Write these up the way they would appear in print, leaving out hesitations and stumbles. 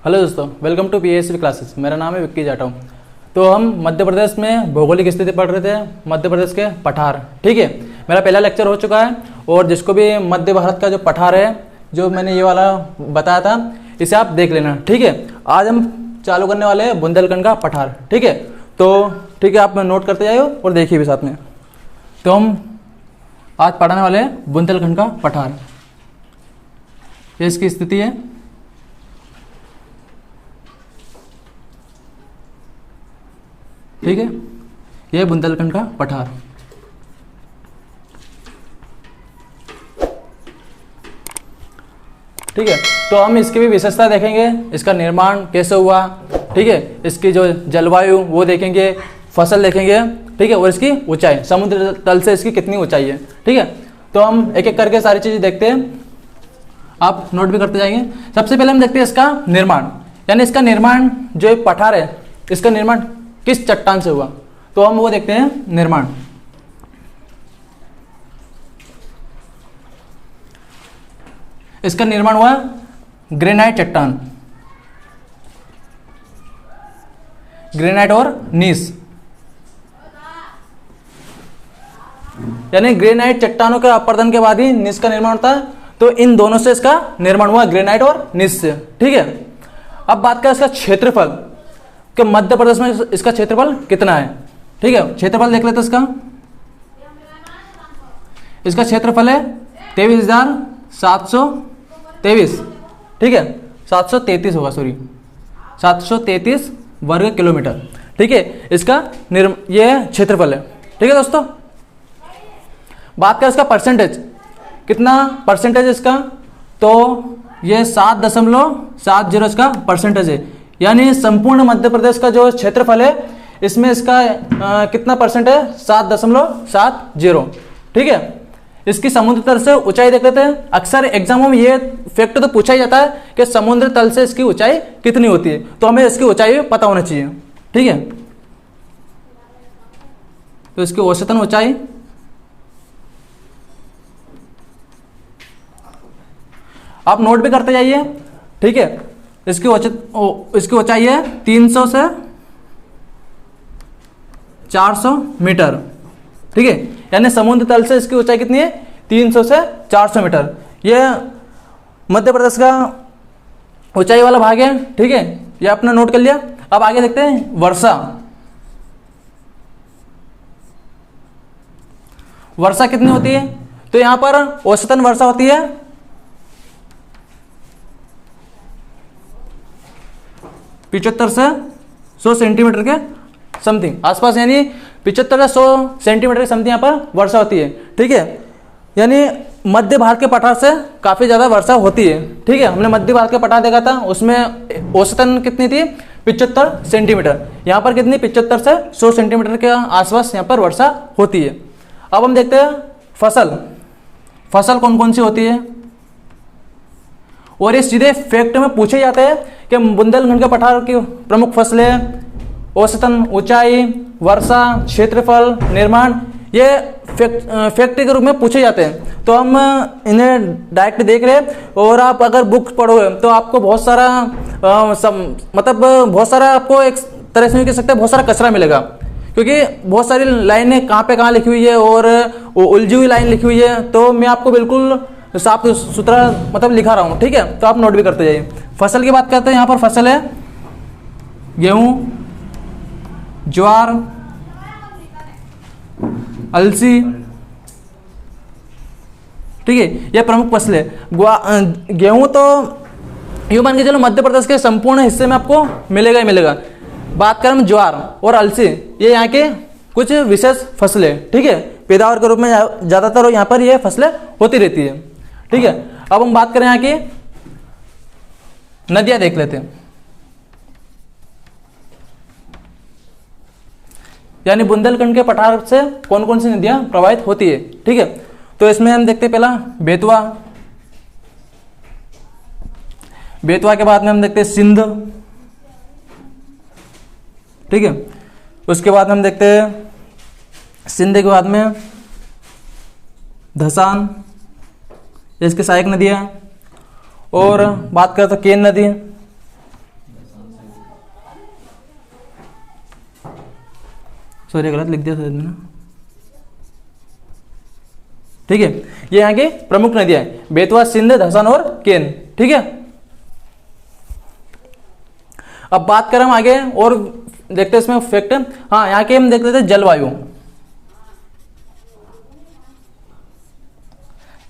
Hello दोस्तों, welcome to PSC classes. मेरा नाम है विक्की जाटव। तो हम मध्य प्रदेश में भौगोलिक स्थिति पढ़ रहे थे, मध्य प्रदेश के पठार। ठीक है, मेरा पहला लेक्चर हो चुका है और जिसको भी मध्य भारत का जो पठार है, जो मैंने ये वाला बताया था, इसे आप देख लेना। ठीक है, आज हम चालू करने वाले हैं बुंदेलखंड का पठार। ठीक है, तो ठीक है, आप नोट करते जाइए और देखिए भी साथ में। तो हम आज पढ़ाने वाले हैं बुंदेलखंड का पठार। ये इसकी स्थिति है। ठीक है, यह बुंदेलखंड का पठार। ठीक है, तो हम इसकी भी विशेषता देखेंगे, इसका निर्माण कैसे हुआ। ठीक है, इसकी जो जलवायु वो देखेंगे, फसल देखेंगे। ठीक है, और इसकी ऊंचाई, समुद्र तल से इसकी कितनी ऊंचाई है। ठीक है, तो हम एक एक करके सारी चीजें देखते हैं, आप नोट भी करते जाएंगे। सबसे पहले हम देखते हैं इसका निर्माण, यानी इसका निर्माण जो एक पठार है, इसका निर्माण किस चट्टान से हुआ। तो हम वो देखते हैं निर्माण। इसका निर्माण हुआ ग्रेनाइट चट्टान, ग्रेनाइट और नीस, यानी ग्रेनाइट चट्टानों के अपरदन के बाद ही नीस का निर्माण होता है। तो इन दोनों से इसका निर्माण हुआ, ग्रेनाइट और नीस से। ठीक है, अब बात करें इसका क्षेत्रफल कि मध्य प्रदेश में इसका क्षेत्रफल कितना है। ठीक है, क्षेत्रफल देख लेते हैं इसका। इसका क्षेत्रफल है 23,723। ठीक है, 733 होगा, सॉरी 733 वर्ग किलोमीटर। ठीक है, इसका ये क्षेत्रफल है। ठीक है दोस्तों, बात करें इसका परसेंटेज, कितना परसेंटेज इसका, तो ये 7.70 इसका परसेंटेज है, यानी संपूर्ण मध्य प्रदेश का जो क्षेत्रफल है इसमें इसका कितना परसेंट है, 7.70। ठीक है, इसकी समुद्र तल से ऊंचाई देख लेते हैं। अक्सर एग्जामों में ये फैक्ट तो पूछा ही जाता है कि समुद्र तल से इसकी ऊंचाई कितनी होती है, तो हमें इसकी ऊंचाई पता होना चाहिए। ठीक है, तो इसकी औसतन ऊंचाई आप नोट भी करते जाइए। ठीक है, इसकी ऊंचाई है 300 से 400 मीटर। ठीक है, यानी समुद्र तल से इसकी ऊंचाई कितनी है, 300 से 400 मीटर। यह मध्य प्रदेश का ऊंचाई वाला भाग है। ठीक है, ये आपने नोट कर लिया। अब आगे देखते हैं वर्षा। वर्षा कितनी होती है, तो यहां पर औसतन वर्षा होती है 75 से 100 सेंटीमीटर के समथिंग आसपास, यानी 75 से 100 सेंटीमीटर के समथिंग यहाँ पर वर्षा होती है। ठीक है, यानी मध्य भारत के पठार से काफ़ी ज़्यादा वर्षा होती है। ठीक है, हमने मध्य भारत के पठार देखा था, उसमें औसतन कितनी थी, 75 सेंटीमीटर। यहाँ पर कितनी, 75 से 100 सेंटीमीटर के आसपास यहाँ पर वर्षा होती है। अब हम देखते हैं फसल, फसल कौन कौन सी होती है, और ये सीधे फैक्ट में पूछे जाते हैं कि बुंदेलखंड के पठार की प्रमुख फसलें, औसतन ऊंचाई, वर्षा, क्षेत्रफल, निर्माण, ये फैक्ट के रूप में पूछे जाते हैं। तो हम इन्हें डायरेक्ट देख रहे हैं, और आप अगर बुक पढ़ोगे तो आपको बहुत सारा बहुत सारा आपको एक तरह से कह सकते हैं बहुत सारा कचरा मिलेगा, क्योंकि बहुत सारी लाइनें कहाँ पे कहाँ लिखी हुई है और उलझी हुई लाइन लिखी हुई है। तो मैं आपको बिल्कुल साफ सुथरा लिखा रहा हूँ। ठीक है, तो आप नोट भी करते जाइए। फसल की बात करते हैं, यहाँ पर फसल है गेहूं, ज्वार, अलसी। ठीक है, ये प्रमुख फसल है। गेहूं तो यूं मान के चलो मध्य प्रदेश के संपूर्ण हिस्से में आपको मिलेगा ही मिलेगा। बात करें हम ज्वार और अलसी, ये यहाँ के कुछ विशेष फसलें। ठीक है, पैदावार के रूप में ज्यादातर यहाँ पर ये फसलें होती रहती है। ठीक है, अब हम बात करें यहाँ की नदियां देख लेते हैं, यानी बुंदेलखंड के पठार से कौन कौन सी नदियां प्रवाहित होती है। ठीक है, तो इसमें हम देखते हैं पहला बेतवा, बेतवा के बाद में हम देखते हैं सिंध। ठीक है, उसके बाद हम देखते हैं सिंध के बाद में धसान, इसकी सहायक नदियाँ। और बात करें तो केन नदी, सॉरी गलत लिख दिया सर मैंने। ठीक है, ये यहाँ की प्रमुख नदियां हैं, बेतवा, सिंध, धसान और केन। ठीक है, अब बात करें हम आगे और देखते हैं इसमें फैक्ट। हाँ, यहाँ के हम देख लेते हैं जलवायु।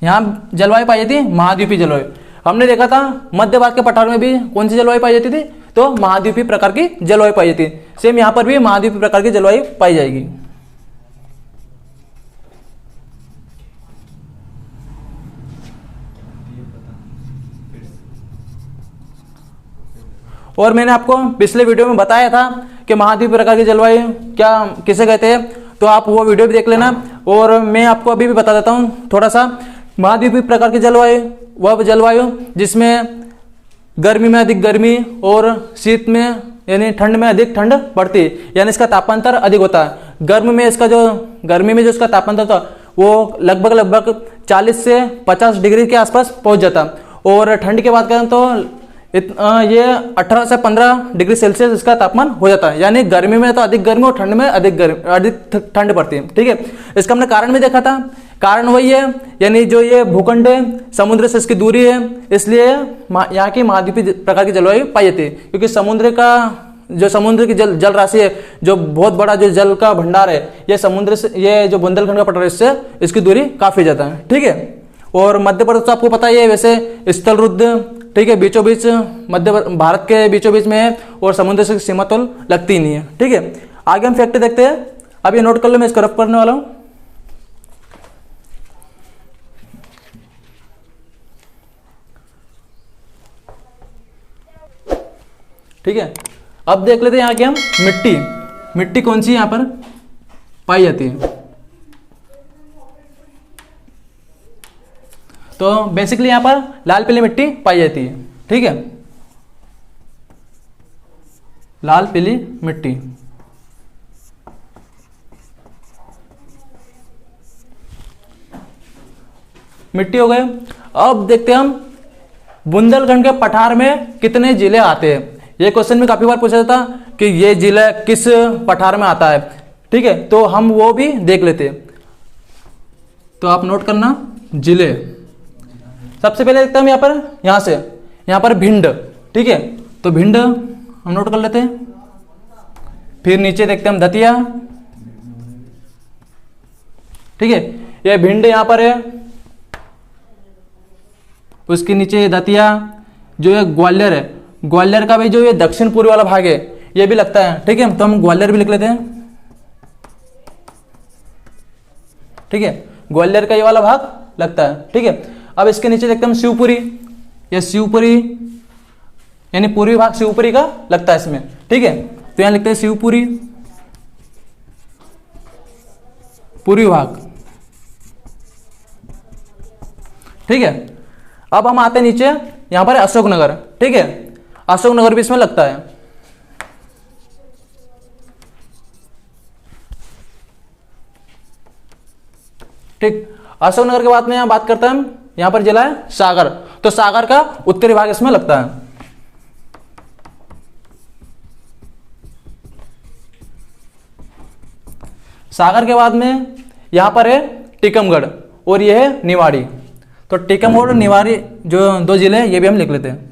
यहाँ जलवायु पाई जाती है महाद्वीपीय जलवायु। हमने देखा था मध्य भारत के पठार में भी कौन सी जलवायु पाई जाती थी, तो महाद्वीपीय प्रकार की जलवायु पाई जाती है। सेम यहाँ पर भी महाद्वीपीय प्रकार की जलवायु पाई जाएगी। और मैंने आपको पिछले वीडियो में बताया था कि महाद्वीपीय प्रकार की जलवायु क्या किसे कहते हैं, तो आप वो वीडियो भी देख लेना। और मैं आपको अभी भी बता देता हूँ थोड़ा सा। महाद्वीपीय प्रकार की जलवायु वह जलवायु जिसमें गर्मी में अधिक गर्मी और शीत में यानी ठंड में अधिक ठंड पड़ती है, यानी इसका तापांतर अधिक होता है। गर्मी में जो इसका तापांतर था वो लगभग 40 से 50 डिग्री के आसपास पहुंच जाता। और ठंड की बात करें तो ये 18 से 15 डिग्री सेल्सियस इसका तापमान हो जाता है। यानी गर्मी में तो अधिक गर्मी और ठंड में अधिक ठंड पड़ती है। ठीक है, इसका हमने कारण भी देखा था। कारण वही है, यानी जो ये भूखंड है समुद्र से इसकी दूरी है, इसलिए यहाँ की महाद्वीपीय प्रकार की जलवायु पाई जाती है। क्योंकि समुद्र की जल राशि है, जो बहुत बड़ा जो जल का भंडार है, ये समुद्र से, ये जो बुंदेलखंड का पठार है, इससे इसकी दूरी काफी ज्यादा है। ठीक है, और मध्य प्रदेश तो आपको पता ही है वैसे स्थल रुद्ध, ठीक है, बीचों बीच मध्य भारत के बीचों बीच में है और समुद्र से सीमा तो लगती ही नहीं है। ठीक है, आगे हम फैक्ट देखते हैं। अब ये नोट कर लो, मैं इसको रफ करने वाला हूं। ठीक है, अब देख लेते हैं यहाँ की हम मिट्टी कौन सी यहाँ पर पाई जाती है। तो बेसिकली यहां पर लाल पीली मिट्टी पाई जाती है। ठीक है, लाल पीली मिट्टी। हो गए। अब देखते हैं हम बुंदेलखंड के पठार में कितने जिले आते हैं। ये क्वेश्चन में काफी बार पूछा जाता कि ये जिला किस पठार में आता है। ठीक है, तो हम वो भी देख लेते हैं। तो आप नोट करना जिले। सबसे पहले देखते हैं हम यहां पर भिंड। ठीक है, तो भिंड हम नोट कर लेते हैं। फिर नीचे देखते हैं हम दतिया। ठीक है, ये भिंड यहां पर है, उसके नीचे दतिया। जो ये ग्वालियर है, ग्वालियर का भी जो ये दक्षिण पूर्व वाला भाग है, ये भी लगता है। ठीक है, तो हम ग्वालियर भी लिख लेते हैं। ठीक है, ग्वालियर का ये वाला भाग लगता है। ठीक है, अब इसके नीचे देखते हैं हम शिवपुरी। ये शिवपुरी यानी पूर्वी भाग शिवपुरी का लगता है इसमें। ठीक है, तो यहां लिखते हैं शिवपुरी पूर्वी भाग। ठीक है, अब हम आते हैं नीचे, यहां पर अशोकनगर। ठीक है, अशोकनगर भी इसमें लगता है। ठीक, अशोकनगर के बाद में यहां बात करते हैं हम, यहां पर जिला है सागर। तो सागर का उत्तरी भाग इसमें लगता है। सागर के बाद में यहां पर है टीकमगढ़ और यह है निवाड़ी। तो टीकमगढ़ और निवाड़ी जो दो जिले हैं, ये भी हम लिख लेते हैं।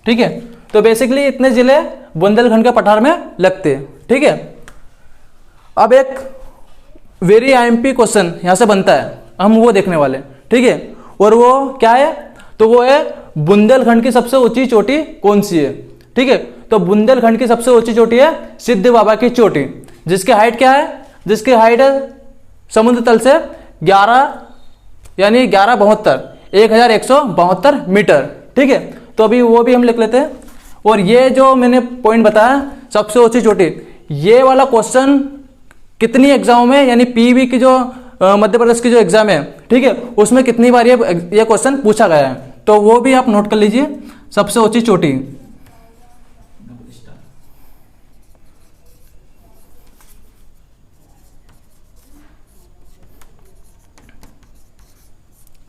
ठीक है, तो बेसिकली इतने जिले बुंदेलखंड के पठार में लगते हैं। ठीक है, अब एक वेरी आईएमपी क्वेश्चन यहां से बनता है, हम वो देखने वाले। ठीक है, और वो क्या है, तो वो है बुंदेलखंड की सबसे ऊंची चोटी कौन सी है। ठीक है, तो बुंदेलखंड की सबसे ऊंची चोटी है सिद्ध बाबा की चोटी, जिसकी हाइट क्या है, जिसकी हाइट है समुद्र तल से 1172 मीटर। ठीक है, तो अभी वो भी हम लिख लेते हैं। और ये जो मैंने पॉइंट बताया सबसे ऊंची चोटी, ये वाला क्वेश्चन कितनी एग्जाम में, यानी पीवी की जो मध्य प्रदेश की जो एग्जाम है, ठीक है, उसमें कितनी बार ये क्वेश्चन पूछा गया है, तो वो भी आप नोट कर लीजिए। सबसे ऊंची चोटी,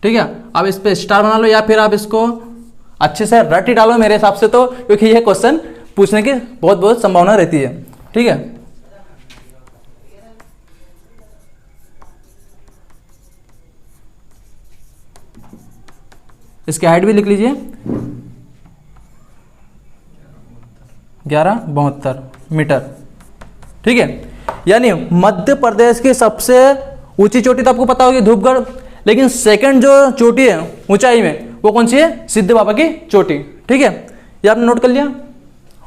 ठीक है, आप इस पे स्टार बना लो या फिर आप इसको अच्छे से रट ही डालो मेरे हिसाब से तो, क्योंकि ये क्वेश्चन पूछने की बहुत बहुत संभावना रहती है। ठीक है, इसकी हाइट भी लिख लीजिए 1172 मीटर। ठीक है, यानी मध्य प्रदेश की सबसे ऊंची चोटी तो आपको पता होगी धूपगढ़, लेकिन सेकंड जो चोटी है ऊंचाई में वो कौन सी है? सिद्ध बाबा की चोटी। ठीक है, ये आपने नोट कर लिया।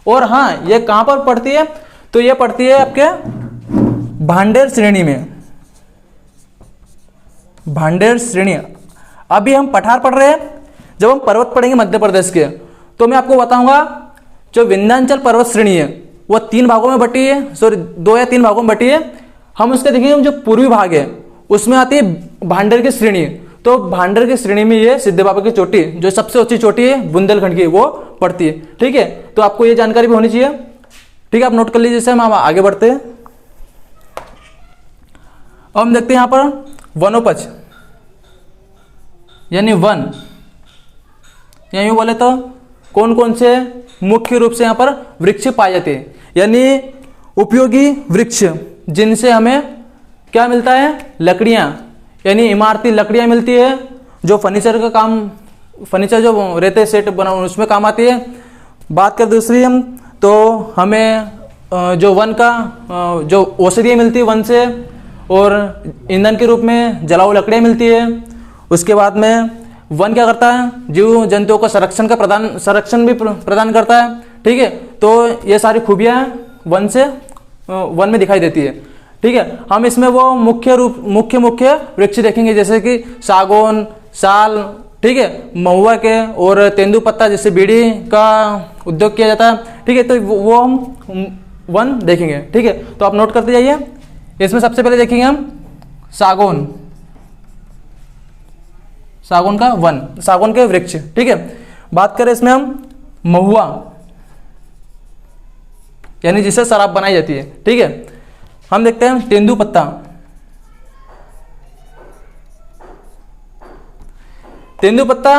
और हाँ, ये कहां पर पड़ती है? तो ये पड़ती है आपके भांडेर श्रेणी में। भांडेर श्रेणी, अभी हम पठार पढ़ रहे हैं, जब हम पर्वत पढ़ेंगे मध्य प्रदेश के तो मैं आपको बताऊंगा जो विंध्याचल पर्वत श्रेणी है वो 3 भागों में बटी है, सॉरी 2 या 3 भागों में बटी है। हम उसके देखेंगे जो पूर्वी भाग है उसमें आती है भांडेर की श्रेणी। तो भांडेर की श्रेणी में ये सिद्ध बाबा की चोटी जो सबसे ऊंची चोटी है बुंदेलखंड की वो पड़ती है। ठीक है, तो आपको ये जानकारी भी होनी चाहिए। ठीक है, आप नोट कर लीजिए। जैसे हम आगे बढ़ते हैं, अब हम देखते हैं यहाँ पर वनोपज यानी वन, या यूं बोले तो कौन कौन से मुख्य रूप से यहाँ पर वृक्ष पाए जाते हैं, यानी उपयोगी वृक्ष जिनसे हमें क्या मिलता है? लकड़ियाँ, यानी इमारती लकड़ियाँ मिलती है, जो फर्नीचर का काम, फर्नीचर जो रहते हैं सेट बना उसमें काम आती है। बात कर दूसरी हम तो हमें जो वन का जो औषधियाँ मिलती है वन से, और ईंधन के रूप में जलाऊ लकड़ियाँ मिलती है। उसके बाद में वन क्या करता है? जीव जंतुओं को संरक्षण भी प्रदान करता है। ठीक है, तो ये सारी खूबियाँ वन में दिखाई देती है। ठीक है, हम इसमें वो मुख्य वृक्ष देखेंगे जैसे कि सागौन, साल, ठीक है, महुआ के और तेंदुपत्ता, जिससे बीड़ी का उद्योग किया जाता है। ठीक है, तो वो हम वन देखेंगे। ठीक है, तो आप नोट करते जाइए। इसमें सबसे पहले देखेंगे हम सागौन का वन, सागौन के वृक्ष। ठीक है, बात करें इसमें हम महुआ, यानी जिससे शराब बनाई जाती है। ठीक है, हम देखते हैं तेंदुपत्ता। तेंदुपत्ता,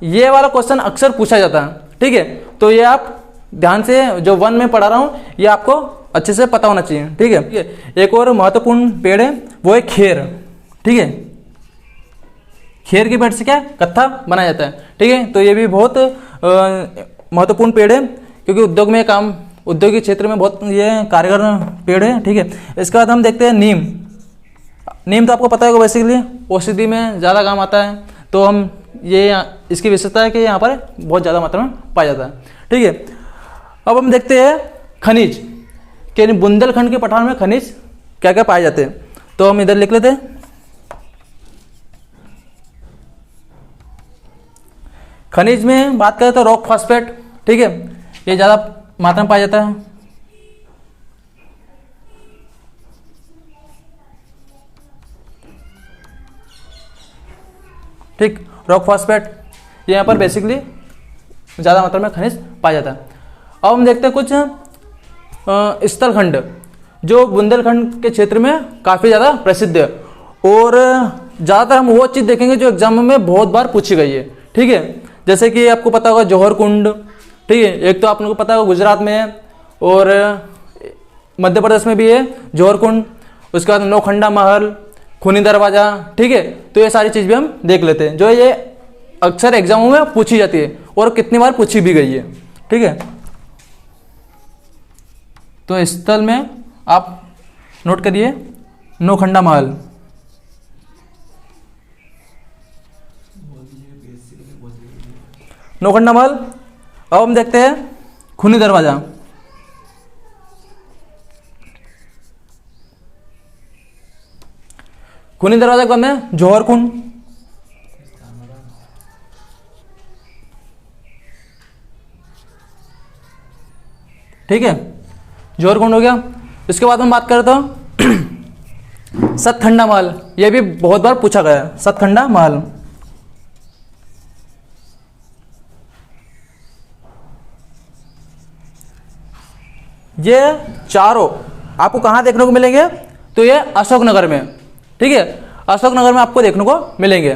ये वाला क्वेश्चन अक्सर पूछा जाता है। ठीक है, तो ये आप ध्यान से, जो वन में पढ़ा रहा हूं ये आपको अच्छे से पता होना चाहिए। ठीक है, एक और महत्वपूर्ण पेड़ है वो है खेर। ठीक है, खेर के पेड़ से क्या कत्था बनाया जाता है। ठीक है, तो ये भी बहुत महत्वपूर्ण पेड़ है, क्योंकि उद्योगिक क्षेत्र में बहुत ये कारगर पेड़ है। ठीक है, इसके बाद हम देखते हैं नीम तो आपको पता होगा, बेसिकली औषधि में ज़्यादा काम आता है। तो हम इसकी विशेषता है कि यहाँ पर बहुत ज़्यादा मात्रा में पाया जाता है। ठीक है, अब हम देखते हैं खनिज, कि बुंदेलखंड के पठार में खनिज क्या क्या पाए जाते हैं। तो हम इधर लिख लेते हैं। खनिज में बात करें तो रॉक फॉस्फेट। ठीक है, ये ज़्यादा मात्रा में पाया जाता है। ठीक, रॉक फॉस्फेट ये यहाँ पर बेसिकली ज़्यादा मात्रा में खनिज पाया जाता है। अब हम देखते हैं कुछ स्थलखंड जो बुंदेलखंड के क्षेत्र में काफ़ी ज़्यादा प्रसिद्ध है, और ज़्यादातर हम वो चीज़ देखेंगे जो एग्जाम में बहुत बार पूछी गई है। ठीक है, जैसे कि आपको पता होगा जौहर कुंड। ठीक है, एक तो आप लोगों को पता होगा गुजरात में है और मध्य प्रदेश में भी है जौहर कुंड। उसके बाद नौखंडा महल, खूनी दरवाजा। ठीक है, तो ये सारी चीज़ भी हम देख लेते हैं जो ये अक्सर एग्जामों में पूछी जाती है और कितनी बार पूछी भी गई है। ठीक है, तो स्थल में आप नोट करिए नौखंडा महल, नौखंडा महल। अब हम देखते हैं खूनी दरवाजा। खूनी दरवाजा के बाद में जौहर कुंड। ठीक है, जौहर कुंड हो गया। इसके बाद हम बात करें तो सतखंडा महल, यह भी बहुत बार पूछा गया है। सतखंडा महल, ये चारों आपको कहाँ देखने को मिलेंगे? तो ये अशोकनगर में। ठीक है, अशोकनगर में आपको देखने को मिलेंगे।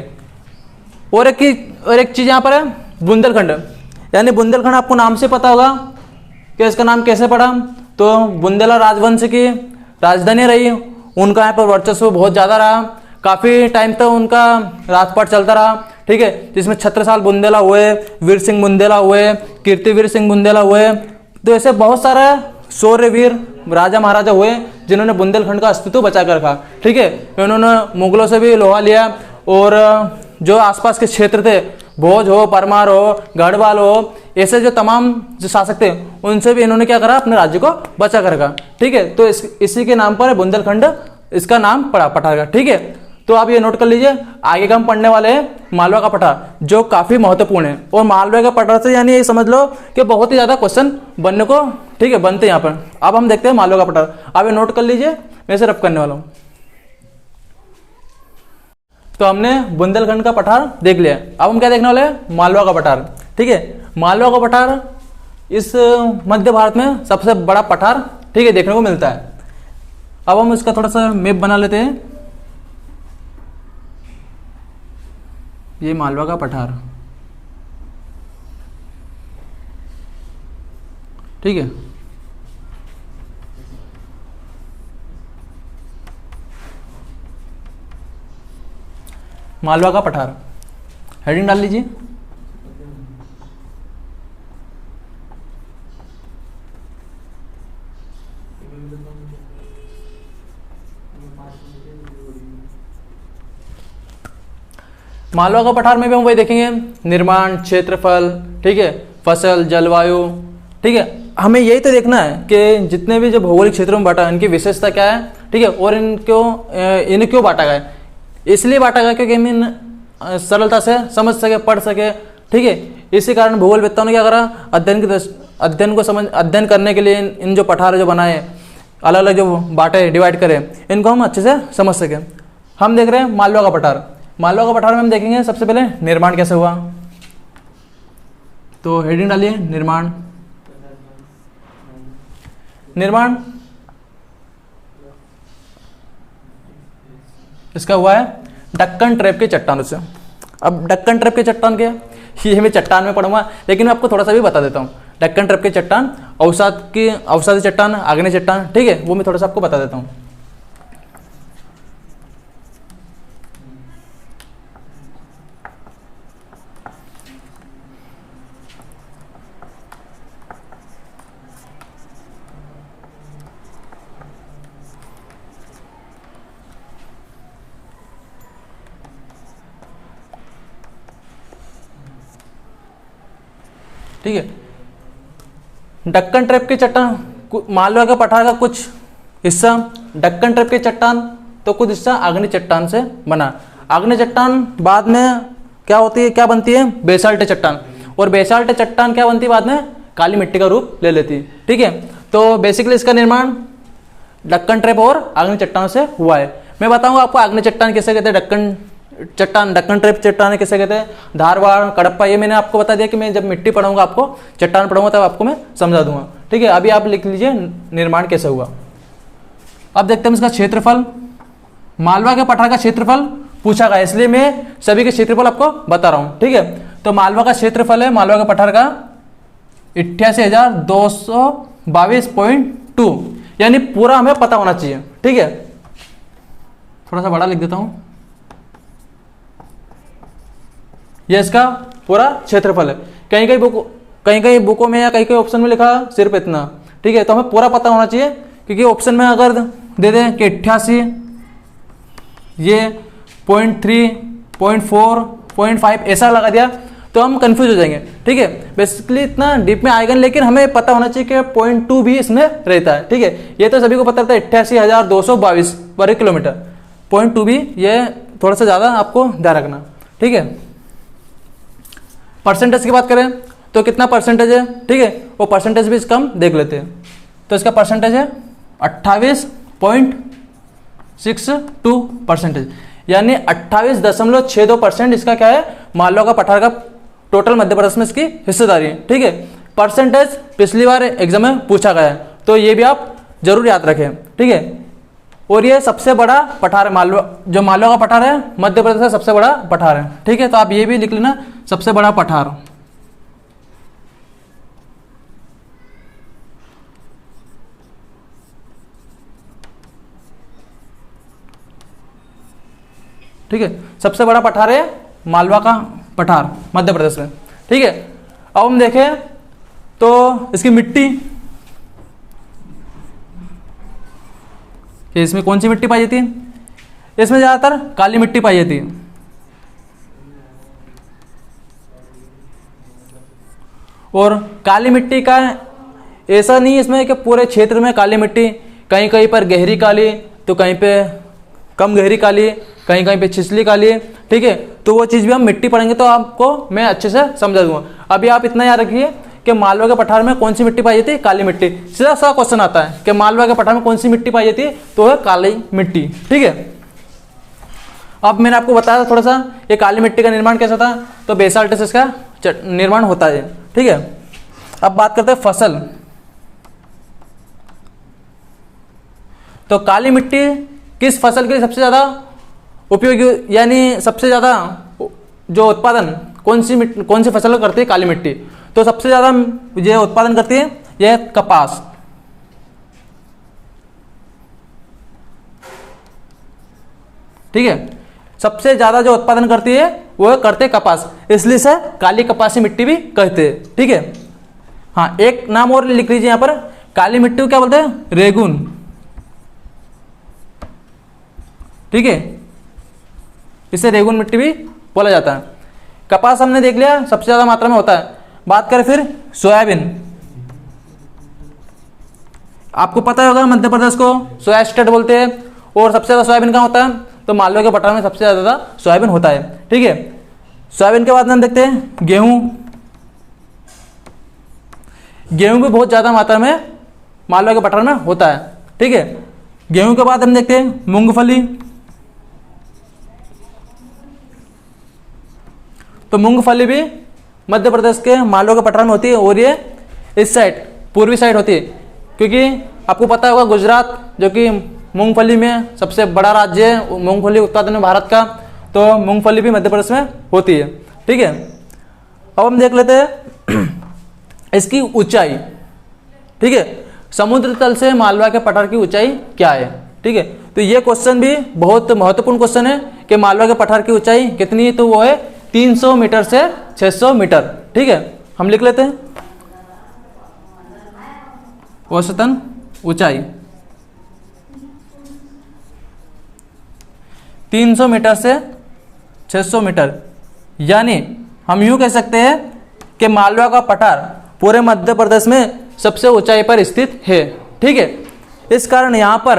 और एक चीज़ यहाँ पर है बुंदेलखंड। यानी बुंदेलखंड आपको नाम से पता होगा कि इसका नाम कैसे पड़ा। तो बुंदेला राजवंश की राजधानी रही, उनका यहाँ पर वर्चस्व बहुत ज़्यादा रहा, काफ़ी टाइम तक उनका राजपाट चलता रहा, ठीक है। जिसमें छत्रसाल बुंदेला हुए, वीर सिंह बुंदेला हुए, कीर्तिवीर सिंह बुंदेला हुए, तो ऐसे बहुत सारे शौर्यवीर राजा महाराजा हुए जिन्होंने बुंदेलखंड का अस्तित्व बचा कर रखा, ठीक है। उन्होंने मुगलों से भी लोहा लिया और जो आसपास के क्षेत्र थे, भोज हो, परमार हो, गढ़वाल हो, ऐसे जो तमाम जो शासक थे उनसे भी इन्होंने क्या करा, अपने राज्य को बचा कर रखा, ठीक है। तो इसी के नाम पर बुंदेलखंड इसका नाम पड़ा, पठार का, ठीक है। तो आप ये नोट कर लीजिए। आगे का हम पढ़ने वाले हैं मालवा का पठार, जो काफी महत्वपूर्ण है। और मालवा का पठार से यानी ये समझ लो कि बहुत ही ज्यादा क्वेश्चन बनने को, ठीक है, बनते हैं यहाँ पर। अब हम देखते हैं मालवा का पठार, आप ये नोट कर लीजिए, मैं इसे रफ करने वाला हूँ। तो हमने बुंदेलखंड का पठार देख लिया, अब हम क्या देखने वाले हैं, मालवा का पठार, ठीक है। मालवा का पठार इस मध्य भारत में सबसे बड़ा पठार, ठीक है, देखने को मिलता है। अब हम इसका थोड़ा सा मैप बना लेते हैं। ये मालवा का पठार, ठीक है। मालवा का पठार, हेडिंग डाल लीजिए। मालवा का पठार में भी हम वही देखेंगे, निर्माण, क्षेत्रफल, ठीक है, फसल, जलवायु, ठीक है। हमें यही तो देखना है कि जितने भी जो भौगोलिक क्षेत्रों में बांटा, इनकी विशेषता क्या है, ठीक है, और इन्हें क्यों बांटा गया है। इसलिए बांटा गया क्योंकि हम सरलता से समझ सके, पढ़ सके, ठीक है। इसी कारण भूगोलवेत्ताओं ने क्या करा, अध्ययन करने के लिए इन जो पठार जो बनाए, अलग अलग जो बांटे, डिवाइड करे, इनको हम अच्छे से समझ सके। हम देख रहे हैं मालवा का पठार। मालवा का पठार में हम देखेंगे सबसे पहले निर्माण कैसे हुआ। तो हेडिंग डालिए, निर्माण। निर्माण इसका हुआ है डक्कन ट्रैप के चट्टानों से। अब डक्कन ट्रैप के चट्टान क्या है, ये मैं चट्टान में पढ़ूंगा, लेकिन मैं आपको थोड़ा सा भी बता देता हूँ। डक्कन ट्रैप के चट्टान, अवसादी चट्टान, आग्नेय चट्टान, ठीक है, वो मैं थोड़ा सा आपको बता देता हूँ। ठीक है, डक्कन ट्रैप के चट्टान, मालवा का पठार का कुछ हिस्सा डक्कन ट्रैप के चट्टान, तो कुछ हिस्सा आग्नेय चट्टान से बना। आग्नेय चट्टान बाद में क्या होती है, क्या बनती है, बेसाल्ट चट्टान, और बेसाल्ट चट्टान क्या बनती है, बाद में काली मिट्टी का रूप ले लेती है, ठीक है। तो बेसिकली इसका निर्माण डक्कन ट्रैप और आग्नेय चट्टान से हुआ है। मैं बताऊंगा आपको आग्नेय चट्टान किसे कहते हैं, डक्कन ट्रैप चट्टान किसे कहते हैं, धारवाड़, कडप्पा, ये मैंने आपको बता दिया कि मैं जब मिट्टी पढ़ाऊंगा, आपको चट्टान पढ़ाऊंगा, तब आपको मैं समझा दूंगा, ठीक है। अभी आप लिख लीजिए निर्माण कैसे हुआ। अब देखते हैं इसका क्षेत्रफल। मालवा के पठार का क्षेत्रफल पूछा गया, इसलिए मैं सभी के क्षेत्रफल आपको बता रहा हूं, ठीक है। तो मालवा का क्षेत्रफल है, मालवा के पठार का 88,222.2, यानी पूरा हमें पता होना चाहिए, ठीक है। थोड़ा सा बड़ा लिख देता हूं, ये इसका पूरा क्षेत्रफल है। कहीं कहीं बुकों में या कहीं ऑप्शन में लिखा सिर्फ इतना, ठीक है। तो हमें पूरा पता होना चाहिए, क्योंकि ऑप्शन में अगर दे दें कि 88, ये 0.3, 0.4, 0.5 ऐसा लगा दिया तो हम कंफ्यूज हो जाएंगे, ठीक है। बेसिकली इतना डीप में आएगा, लेकिन हमें पता होना चाहिए कि 0.2 भी इसमें रहता है, ठीक है। ये तो सभी को पता रहता है, 88,222 वर्ग किलोमीटर, 0.2 भी, ये थोड़ा सा ज़्यादा आपको ध्यान रखना, ठीक है। परसेंटेज की बात करें तो कितना परसेंटेज है, ठीक है, वो परसेंटेज भी इसका हम देख लेते हैं। तो इसका परसेंटेज है 28.62%, यानी 28.62% इसका क्या है, मालवा का पठार का टोटल मध्य प्रदेश में इसकी हिस्सेदारी है, ठीक है। परसेंटेज पिछली बार एग्जाम में पूछा गया है, तो ये भी आप जरूर याद रखें, ठीक है। और ये सबसे बड़ा पठार है, मालवा का पठार है मध्य प्रदेश का सबसे बड़ा पठार है, ठीक है। तो आप ये भी लिख लेना, सबसे बड़ा पठार, ठीक है, सबसे बड़ा पठार है मालवा का पठार मध्य प्रदेश में। ठीक है, अब हम देखें तो इसकी मिट्टी, कि इसमें कौन सी मिट्टी पाई जाती है? इसमें ज़्यादातर काली मिट्टी पाई जाती है। और काली मिट्टी का ऐसा नहीं है इसमें कि पूरे क्षेत्र में काली मिट्टी, कहीं कहीं पर गहरी काली, तो कहीं पे कम गहरी काली, कहीं कहीं पे छिछली काली। ठीक है, तो वो चीज़ भी हम मिट्टी पढ़ेंगे तो आपको मैं अच्छे से समझा दूंगा। अभी आप इतना याद रखिए कि मालवा के पठार में कौन सी मिट्टी पाई जाती है? काली मिट्टी। सीधा सा क्वेश्चन आता है कि मालवा के पठार में कौन सी मिट्टी पाई जाती है? तो है काली मिट्टी। ठीक है, अब मैंने आपको बताया थोड़ा सा ये काली मिट्टी का निर्माण कैसा था, तो बेसाल्ट से इसका निर्माण होता है। ठीक है, अब बात करते हैं फसल। तो काली मिट्टी किस फसल के लिए सबसे ज़्यादा उपयोगी, यानी सबसे ज़्यादा जो उत्पादन कौन सी फसल करती है? काली मिट्टी। तो सबसे ज़्यादा ये उत्पादन करती है यह कपास। ठीक है, सबसे ज़्यादा जो उत्पादन करती है वो करते कपास, इसलिए से काली कपासी मिट्टी भी कहते हैं। ठीक है, हाँ एक नाम और लिख लीजिए यहाँ पर, काली मिट्टी को क्या बोलते हैं? रेगुन। ठीक है, इसे रेगुन मिट्टी भी बोला जाता है। कपास हमने देख लिया सबसे ज़्यादा मात्रा में होता है। बात करें फिर सोयाबीन। आपको पता होगा मध्य प्रदेश को सोया स्टेट बोलते हैं, और सबसे ज़्यादा सोयाबीन कहाँ होता है? तो मालवा के पठार में सबसे ज़्यादा सोयाबीन होता है। ठीक है, सोयाबीन के बाद हम देखते हैं गेहूं। गेहूं भी बहुत ज़्यादा मात्रा में मालवा के पठार में होता है। ठीक है, गेहूं के बाद हम देखते हैं मूंगफली। तो मूंगफली भी मध्य प्रदेश के मालवा के पठार में होती है, और ये इस साइड पूर्वी साइड होती है, क्योंकि आपको पता होगा गुजरात जो कि मूंगफली में सबसे बड़ा राज्य है मूंगफली उत्पादन में भारत का, तो मूंगफली भी मध्य प्रदेश में होती है। ठीक है, अब हम देख लेते हैं इसकी ऊंचाई। ठीक है, समुद्र तल से मालवा के पठार की ऊंचाई क्या है? ठीक है, तो ये क्वेश्चन भी बहुत महत्वपूर्ण क्वेश्चन है कि मालवा के पठार की ऊंचाई कितनी है? तो वो है 300 मीटर से 600 मीटर। ठीक है, हम लिख लेते हैं औसतन ऊंचाई 300 मीटर से 600 मीटर, यानी हम यूं कह सकते हैं कि मालवा का पठार पूरे मध्य प्रदेश में सबसे ऊंचाई पर स्थित है। ठीक है, इस कारण यहाँ पर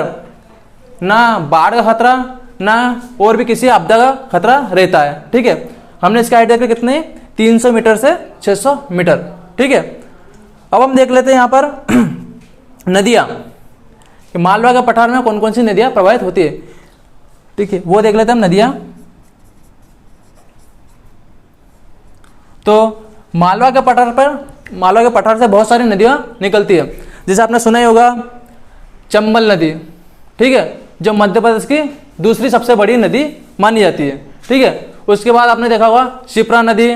ना बाढ़ का खतरा ना और भी किसी आपदा का खतरा रहता है। ठीक है, हमने इसका आइडिया पे कितने 300 मीटर से 600 मीटर। ठीक है, अब हम देख लेते हैं यहाँ पर नदियाँ, कि मालवा के पठार में कौन कौन सी नदियाँ प्रवाहित होती है। ठीक है, वो देख लेते हैं हम नदियाँ। तो मालवा के पठार से बहुत सारी नदियाँ निकलती है, जैसे आपने सुना ही होगा चंबल नदी। ठीक है, जो मध्य प्रदेश की दूसरी सबसे बड़ी नदी मानी जाती है। ठीक है, उसके बाद आपने देखा होगा शिप्रा नदी,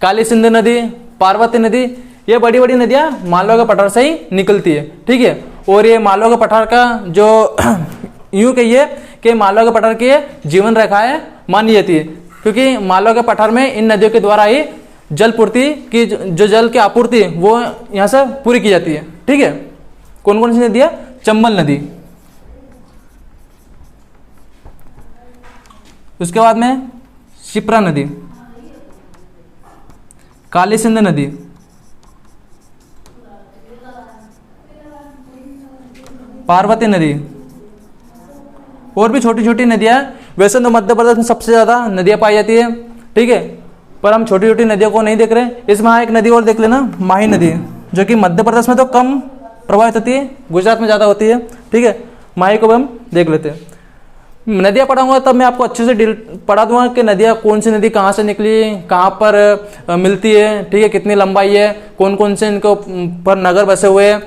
काली सिंध नदी, पार्वती नदी, ये बड़ी बड़ी नदियाँ मालवा के पठार से ही निकलती है। ठीक है, और ये मालवा के पठार का जो यूं कहिए कि मालवा के पठार की जीवन रेखाएं मानी जाती है, क्योंकि मालवा के पठार में इन नदियों के द्वारा ही जल पूर्ति की जो जल की आपूर्ति वो यहाँ से पूरी की जाती है। ठीक है, कौन कौन सी नदी है? चंबल नदी, उसके बाद में शिप्रा नदी, काली सिंध नदी, पार्वती नदी, और भी छोटी छोटी नदियाँ। वैसे तो मध्य प्रदेश में सबसे ज़्यादा नदियाँ पाई जाती है। ठीक है, पर हम छोटी छोटी नदियों को नहीं देख रहे। इसमें एक नदी और देख लेना, माही नदी, जो कि मध्य प्रदेश में तो कम प्रभावित होती है, गुजरात में ज़्यादा होती है। ठीक है, माही को भी हम देख लेते हैं। नदियाँ पढ़ाऊंगा तब मैं आपको अच्छे से पढ़ा दूंगा कि नदियाँ कौन सी नदी कहाँ से निकली, कहाँ पर मिलती है। ठीक है, कितनी लंबाई है, कौन कौन से इनको पर नगर बसे हुए हैं,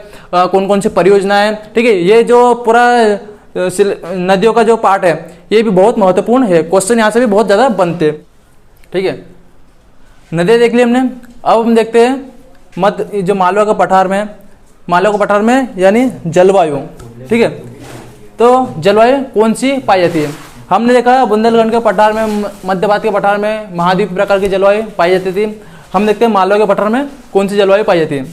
कौन कौन सी परियोजनाएं। ठीक है, ये जो पूरा नदियों का जो पार्ट है ये भी बहुत महत्वपूर्ण है, क्वेश्चन यहाँ से भी बहुत ज़्यादा बनते हैं। ठीक है, नदियाँ देख ली हमने। अब हम देखते हैं जो मालवा का पठार में यानी जलवायु। ठीक है, तो जलवायु कौन सी पाई जाती है? हमने देखा बुंदेलखंड के पठार में, मध्य भारत के पठार में महाद्वीप प्रकार की जलवायु पाई जाती थी। हम देखते हैं मालवा के पठार में कौन सी जलवायु पाई जाती है।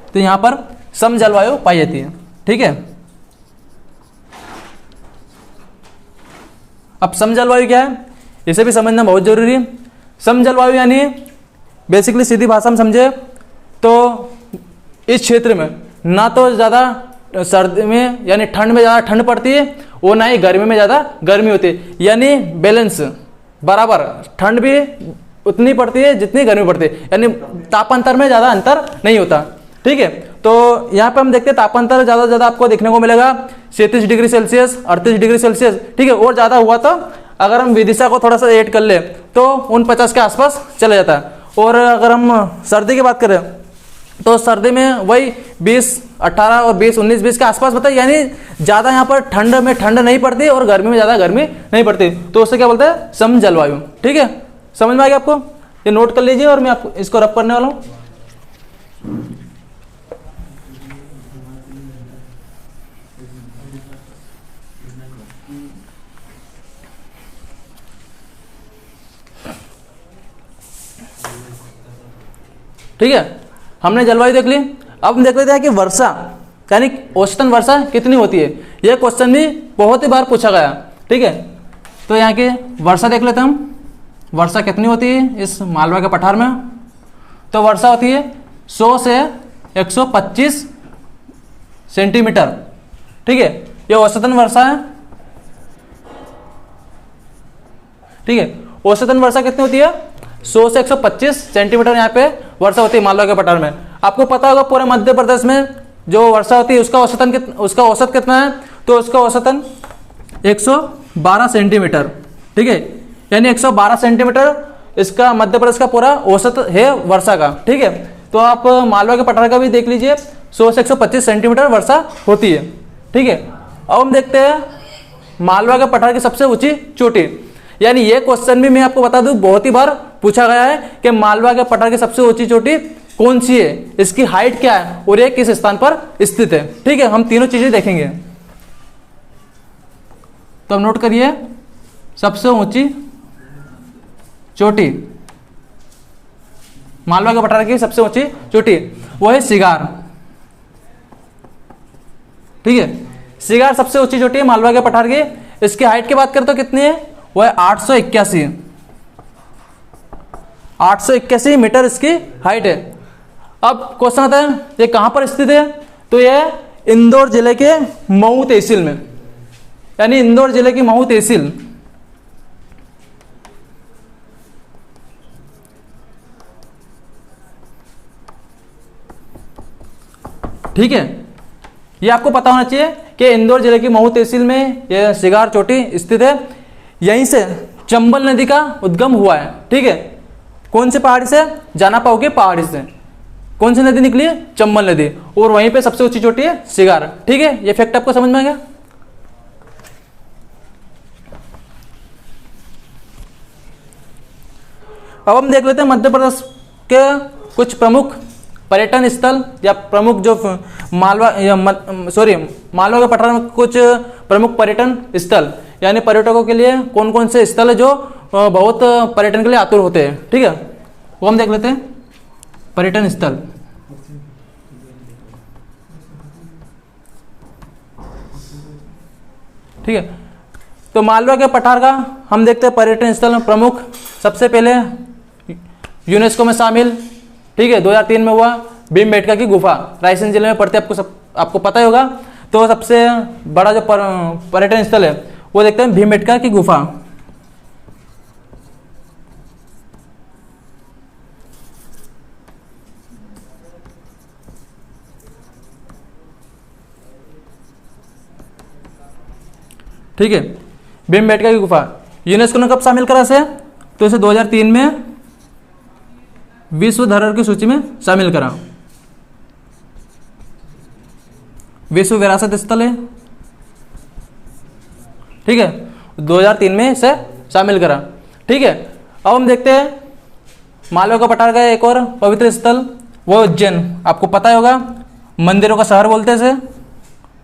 तो यहां पर सम जलवायु पाई जाती है। ठीक है, अब सम जलवायु क्या है इसे भी समझना बहुत जरूरी है। सम जलवायु यानी बेसिकली सीधी भाषा में समझे तो इस क्षेत्र में ना तो ज़्यादा सर्दी में यानी ठंड में ज़्यादा ठंड पड़ती है और ना ही गर्मी में ज़्यादा गर्मी होती है, यानी बैलेंस बराबर, ठंड भी उतनी पड़ती है जितनी गर्मी पड़ती है, यानी तापांतर में ज़्यादा अंतर नहीं होता। ठीक है, तो यहाँ पे हम देखते हैं तापांतर ज़्यादा से ज़्यादा आपको देखने को मिलेगा 37 डिग्री सेल्सियस, 38 डिग्री सेल्सियस। ठीक है, और ज़्यादा हुआ तो अगर हम विदिशा को थोड़ा सा ऐड कर ले तो 49 के आसपास चला जाता है। और अगर हम सर्दी की बात करें तो सर्दी में वही 20, 18 और 20, 19, 20 के आसपास बताइए, यानी ज़्यादा यहाँ पर ठंड में ठंड नहीं पड़ती और गर्मी में ज़्यादा गर्मी नहीं पड़ती, तो उससे क्या बोलते हैं सम जलवायु। ठीक है, समझ में आ गया आपको, ये नोट कर लीजिए और मैं आपको इसको रब करने वाला हूँ। ठीक है, हमने जलवायु देख ली। अब हम देख लेते हैं कि वर्षा यानी औसतन वर्षा कितनी होती है। यह क्वेश्चन भी बहुत ही बार पूछा गया। ठीक है, तो यहाँ की वर्षा देख लेते हैं हम, वर्षा कितनी होती है इस मालवा के पठार में। तो वर्षा होती है 100 से 125 सेंटीमीटर। ठीक है, यह औसतन वर्षा है। ठीक है, औसतन वर्षा कितनी होती है 100 से 125 सेंटीमीटर यहाँ पे वर्षा होती है मालवा के पठार में। आपको पता होगा पूरे मध्य प्रदेश में जो वर्षा होती है उसका औसत कितना है, तो उसका औसतन 112 सेंटीमीटर। ठीक है, यानी 112 सेंटीमीटर इसका मध्य प्रदेश का पूरा औसत है वर्षा का। ठीक है, तो आप मालवा के पठार का भी देख लीजिए 100 से 125 सेंटीमीटर वर्षा होती है। ठीक है, अब हम देखते हैं मालवा के पठार की सबसे ऊंची चोटी, यानी ये क्वेश्चन भी मैं आपको बता दूं बहुत ही बार पूछा गया है कि मालवा के पठार की सबसे ऊंची चोटी कौन सी है, इसकी हाइट क्या है और ये किस स्थान पर स्थित है। ठीक है, हम तीनों चीजें देखेंगे। तो नोट करिए, सबसे ऊंची चोटी मालवा के पठार की सबसे ऊंची चोटी वो है सिगार। ठीक है, सिगार सबसे ऊंची चोटी है मालवा के पठार की। इसकी हाइट की बात करें तो कितनी है, वो है 881 मीटर इसकी हाइट है। अब क्वेश्चन आता है ये कहां पर स्थित है, तो ये इंदौर जिले के मऊ तहसील में, यानी इंदौर जिले की मऊ तहसील। ठीक है, ये आपको पता होना चाहिए कि इंदौर जिले की मऊ तहसील में यह सिगार चोटी स्थित है। यहीं से चंबल नदी का उद्गम हुआ है। ठीक है, कौन से पहाड़ी से, जानापाव के पहाड़ी से कौन सी नदी निकली है, चंबल नदी, और वहीं पे सबसे ऊंची चोटी है सिगार। ठीक है, ये फैक्ट आपको समझ में आ गया। अब हम देख लेते हैं मध्य प्रदेश के कुछ प्रमुख पर्यटन स्थल या प्रमुख जो मालवा के पठार में कुछ प्रमुख पर्यटन स्थल, यानी पर्यटकों के लिए कौन कौन से स्थल है जो बहुत पर्यटन के लिए आतुर होते हैं। ठीक है, वो हम देख लेते हैं पर्यटन स्थल। ठीक है, तो मालवा के पठार का हम देखते हैं पर्यटन स्थल में प्रमुख, सबसे पहले यूनेस्को में शामिल। ठीक है, 2003 में हुआ भीमबेटका की गुफा, रायसेन जिले में पड़ते, आपको पता ही होगा। तो सबसे बड़ा जो पर्यटन स्थल है वो देखते हैं भीमबेटका की गुफा। ठीक है, भीमबेटका की गुफा यूनेस्को ने कब शामिल करा इसे, तो इसे 2003 में विश्व धरोहर की सूची में शामिल करा। विश्व विरासत स्थल है। ठीक है, 2003 में इसे शामिल करा। ठीक है, अब हम देखते हैं मालवा का पठार का एक और पवित्र स्थल, वो उज्जैन। आपको पता ही होगा मंदिरों का शहर बोलते हैं इसे,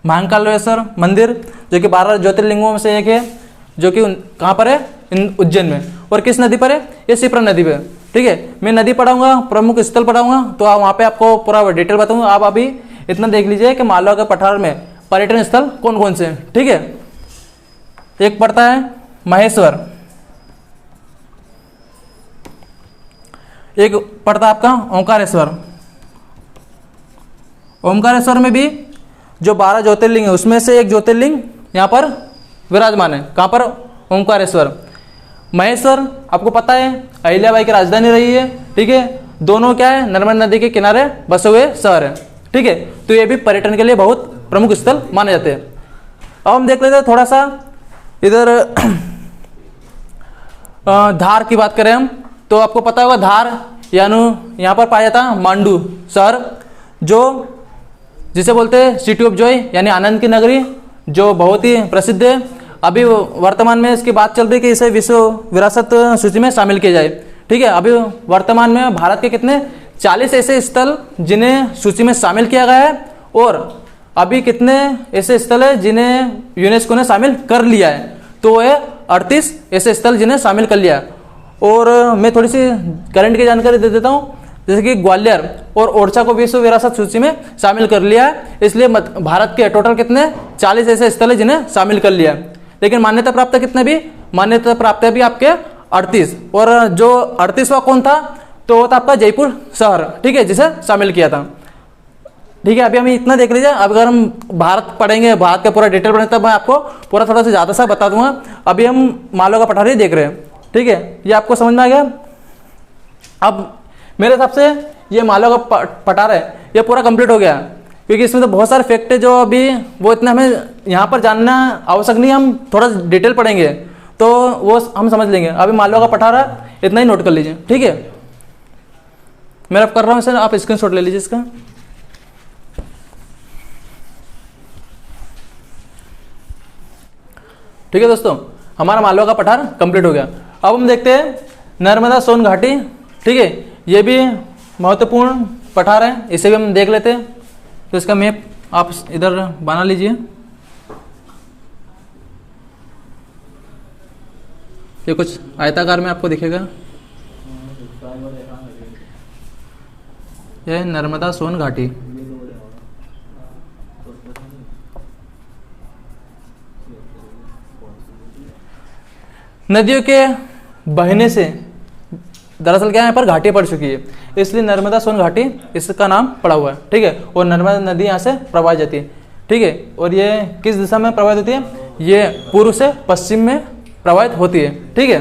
महाकालेश्वर मंदिर जो कि 12 ज्योतिर्लिंगों में से एक है, जो कि कहाँ पर है, उज्जैन में। और किस नदी पर है, ये शिप्रा नदी पे। ठीक है, मैं नदी पढ़ाऊंगा, प्रमुख स्थल पढ़ाऊंगा, तो आप वहाँ पे आपको पूरा डिटेल बताऊंगा। आप अभी इतना देख लीजिए कि मालवा के पठार में पर्यटन स्थल कौन कौन से हैं। ठीक है, एक पड़ता है महेश्वर, एक पड़ता है आपका ओंकारेश्वर। ओंकारेश्वर में भी जो 12 ज्योतिर्लिंग है उसमें से एक ज्योतिर्लिंग यहाँ पर विराजमान है। कहाँ पर, ओंकारेश्वर। महेश्वर आपको पता है अहिल्याबाई की राजधानी रही है। ठीक है, दोनों क्या है, नर्मदा नदी के किनारे बसे हुए शहर है। ठीक है, तो ये भी पर्यटन के लिए बहुत प्रमुख स्थल माने जाते हैं। अब हम देख लेते हैं थोड़ा सा इधर धार की बात करें हम, तो आपको पता होगा धार यानी यहाँ पर पाया जाता है मांडू शहर, जो जिसे बोलते हैं सिटी ऑफ जॉय यानी आनंद की नगरी, जो बहुत ही प्रसिद्ध है। अभी वर्तमान में इसकी बात चल रही है कि इसे विश्व विरासत सूची में शामिल किया जाए। ठीक है, अभी वर्तमान में भारत के कितने 40 ऐसे स्थल जिन्हें सूची में शामिल किया गया है, और अभी कितने ऐसे स्थल है जिन्हें यूनेस्को ने शामिल कर लिया है, तो वो है 38 ऐसे स्थल जिन्हें शामिल कर लिया है। और मैं थोड़ी सी करंट की जानकारी दे देता हूँ, जैसे कि ग्वालियर और ओरछा को विश्व विरासत सूची में शामिल कर लिया है, इसलिए भारत के टोटल कितने 40 ऐसे स्थल है जिन्हें शामिल कर लिया है। लेकिन मान्यता प्राप्त कितने भी, मान्यता प्राप्त भी आपके 38, और जो 38वां कौन था, तो वो था आपका जयपुर शहर। ठीक है, जिसे शामिल किया था। ठीक है, अभी हम इतना देख लीजिए। अब अगर हम भारत पढ़ेंगे, भारत का पूरा डिटेल पढ़ेंगे, तब मैं आपको पूरा थोड़ा सा ज़्यादा सा बता दूंगा। अभी हम मालवा का पठार ही देख रहे हैं। ठीक है, ये आपको समझ में आ गया। अब मेरे हिसाब से ये मालवा का पठार है, ये पूरा कंप्लीट हो गया, क्योंकि इसमें तो बहुत सारे फैक्ट है जो अभी वो इतना हमें यहाँ पर जानना आवश्यक नहीं, हम थोड़ा डिटेल पढ़ेंगे तो वो हम समझ लेंगे। अभी मालवा का पठार है, इतना ही नोट कर लीजिए। ठीक है, मैं अब कर रहा हूँ इसे, आप स्क्रीनशॉट ले लीजिए इसका। ठीक है दोस्तों, हमारा मालवा का पठार कंप्लीट हो गया। अब हम देखते हैं नर्मदा सोन घाटी। ठीक है, ये भी महत्वपूर्ण पठार है, इसे भी हम देख लेते हैं। तो इसका मैप आप इधर बना लीजिए। ये कुछ आयताकार में आपको दिखेगा, यह नर्मदा सोन घाटी। नदियों के बहने से दरअसल क्या है, यहाँ पर घाटी पड़ चुकी है, इसलिए नर्मदा सोन घाटी इसका नाम पड़ा हुआ है। ठीक है, और नर्मदा नदी यहाँ से प्रवाहित जाती है। ठीक है, और ये किस दिशा में प्रवाहित होती है, ये पूर्व से पश्चिम में प्रवाहित होती है। ठीक है,